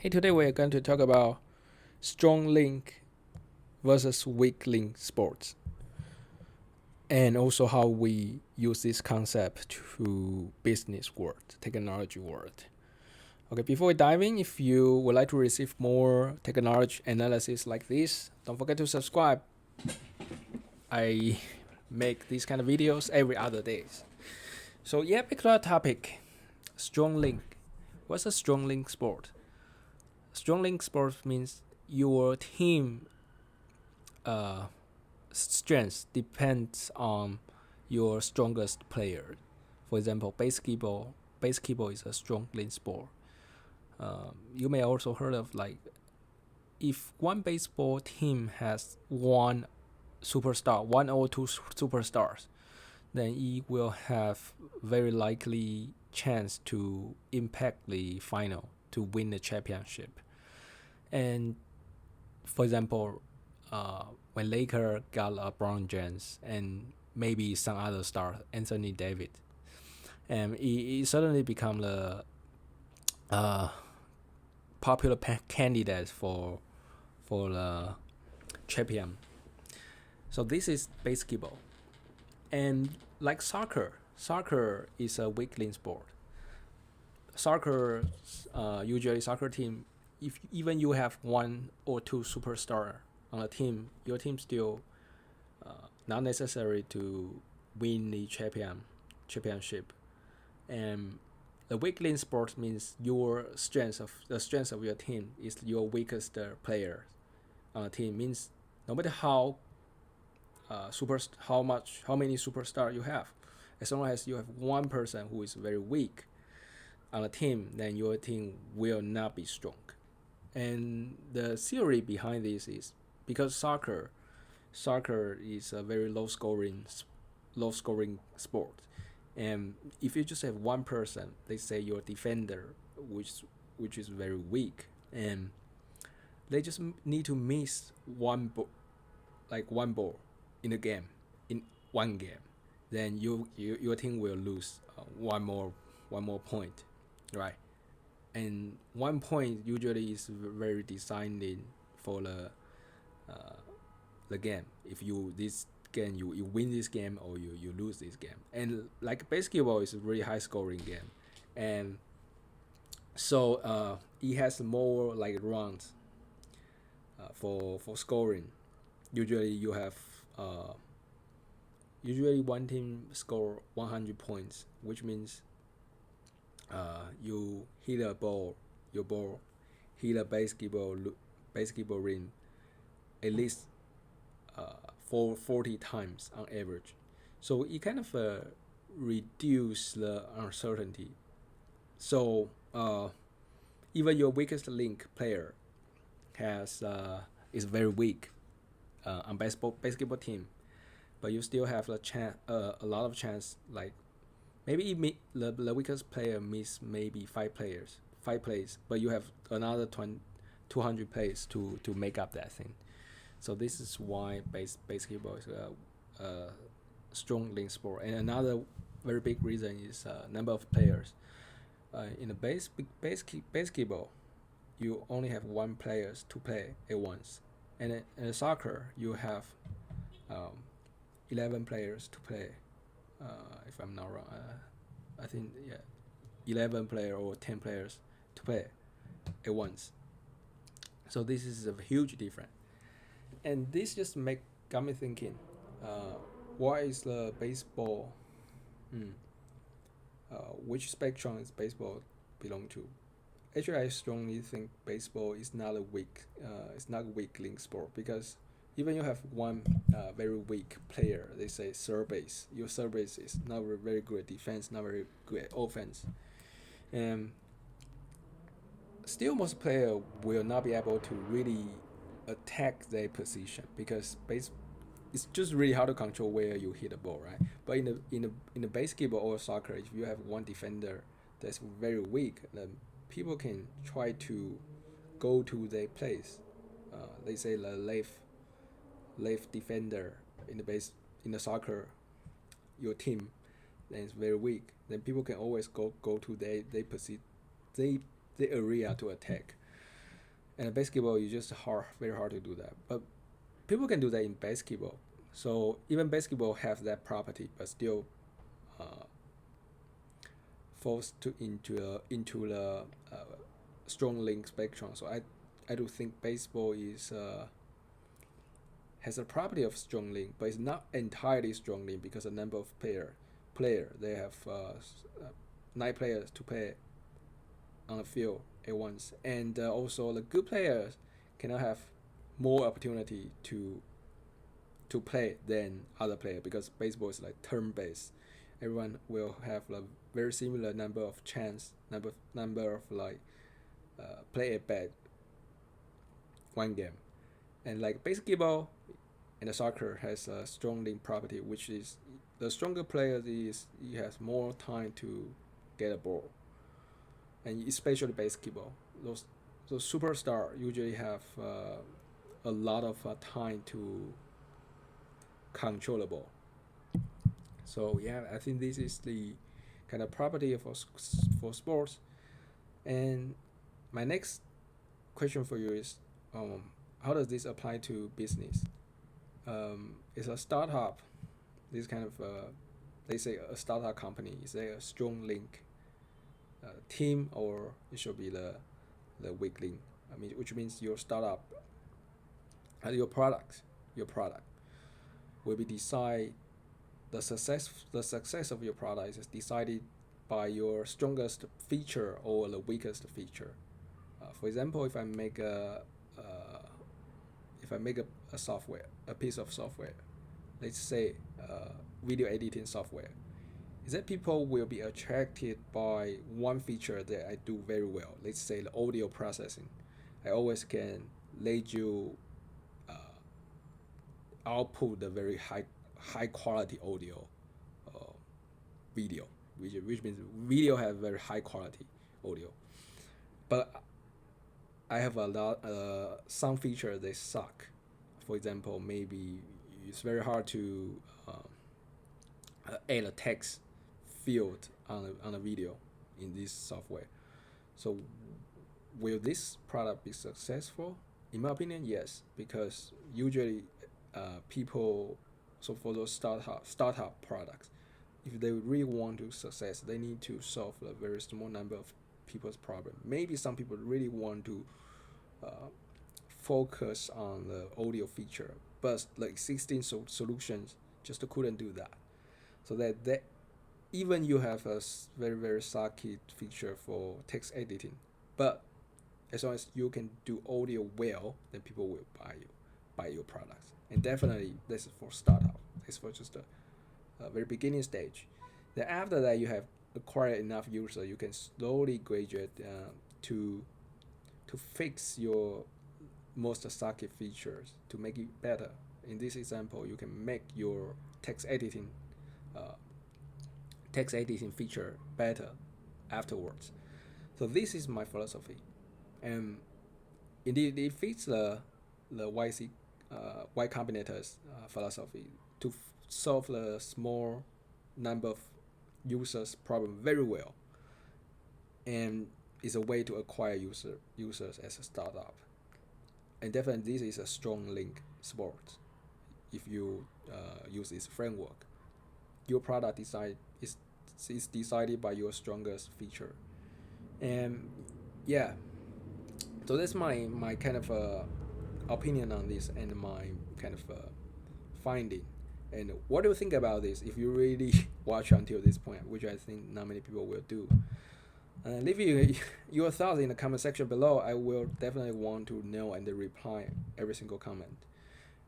Hey, today we are going to talk about strong link versus weak link sports, and also how we use this concept to business world, technology world. Okay, before we dive in, if you would like to receive more technology analysis like this, don't forget to subscribe. I make these kind of videos every other days. So yeah, pick a topic. Strong link. What's a strong link sport? Strong link sport means your team uh, strength depends on your strongest player. For example, basketball. Basketball is a strong link sport. You may also heard of like if one baseball team has one superstar, one or two superstars, then it will have very likely chance to impact the final to win the championship. And for example, when Laker got LeBron James and maybe some other star, Anthony Davis, and he suddenly become the uh, popular candidate for the champion. So this is basketball, and like soccer is a weakling sport. Soccer, usually soccer team, if even you have one or two superstar on a team, your team still not necessary to win the championship. And the weak link sport means the strength of your team is your weakest player on a team. Means no matter how many superstar you have, as long as you have one person who is very weak on a team, then your team will not be strong. And the theory behind this is because soccer is a very low scoring sport, and if you just have one person, they say your defender, which is very weak, and they just need to miss one ball in a game, in one game, then your team will lose one more point, right? And 1 point usually is very designed in for uh, the game. If you this game you win this game or you lose this game. And like basketball is a really high scoring game, and so it has more like rounds for scoring. Usually you have uh, usually one team score 100 points, which means you hit a ball, your ball hit a basketball ring at least for 40 times on average. So it kind of reduce the uncertainty. So even your weakest link player has is very weak on basketball team, but you still have a lot of chance. Like maybe the weakest player miss maybe five plays, but you have another 200 plays to make up that thing. So this is why basketball is a strong link sport. And another very big reason is number of players. In the basketball, you only have one players to play at once, and in soccer you have um, 11 players to play. If I'm not wrong, I think yeah, 11 player or 10 players to play at once. So this is a huge difference, and this just got me thinking, uh, why is the baseball? Hmm, which spectrum is baseball belong to? Actually, I strongly think baseball is not it's not a weak link sport because even you have one very weak player, they say third base, your third base is not very good at defense, not very good at offense, and still most player will not be able to really attack their position because it's just really hard to control where you hit the ball, right? But in the basketball or soccer, if you have one defender that's very weak, then people can try to go to their place. They say the left defender in the soccer, your team, then it's very weak. Then people can always go to they the area to attack. And in basketball, you just very hard to do that. But people can do that in basketball. So even basketball have that property, but still uh, falls into the strong link spectrum. So I do think baseball is has a property of strong link, but it's not entirely strong link because the number of player they have 9 players to play on the field at once, and also the good players cannot have more opportunity to play than other player because baseball is like turn based. Everyone will have a very similar number of chance, number of like play at bat one game, and like basketball and the soccer has a strong link property, which is the stronger player is he has more time to get a ball, and especially basketball, those superstar usually have a lot of time to control the ball. So yeah, I think this is the kind of property for sports. And my next question for you is, how does this apply to business? Is a startup this kind of they say a startup company is a strong link team, or it should be the weak link? I mean, which means your startup, your product will be decide the success of your product is decided by your strongest feature or the weakest feature. For example, if I make a software, a piece of software, let's say video editing software, is that people will be attracted by one feature that I do very well. Let's say the audio processing. I always can let you output the very high quality audio uh, video, which means video have very high quality audio. But I have a lot some features they suck. For example, maybe it's very hard to add a text field on a video in this software. So will this product be successful? In my opinion, yes, because usually people, so for those startup products, if they really want to success, they need to solve a very small number of people's problem. Maybe some people really want to uh, focus on the audio feature, but the existing solutions just couldn't do that. So that even you have a very sucky feature for text editing, but as long as you can do audio well, then people will buy your products. And definitely this is for startup. This is for just a very beginning stage. Then after that, you have acquired enough users, you can slowly graduate to fix your most sucky features to make it better. In this example, you can make your text editing uh, feature better afterwards. So this is my philosophy, and indeed it fits the Y Combinator's philosophy to solve the small number of users problem very well, and is a way to acquire users as a startup. And definitely this is a strong link sport. If you use this framework, your product is decided by your strongest feature. And yeah, so that's my kind of opinion on this and my kind of finding. And what do you think about this? If you really watch until this point, which I think not many people will do, leave your thoughts in the comment section below. I will definitely want to know and reply every single comment.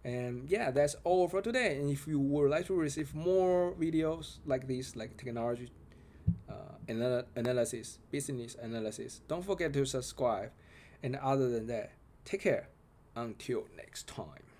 And yeah, that's all for today. And if you would like to receive more videos like this, like technology analysis, business analysis, don't forget to subscribe. And other than that, take care. Until next time.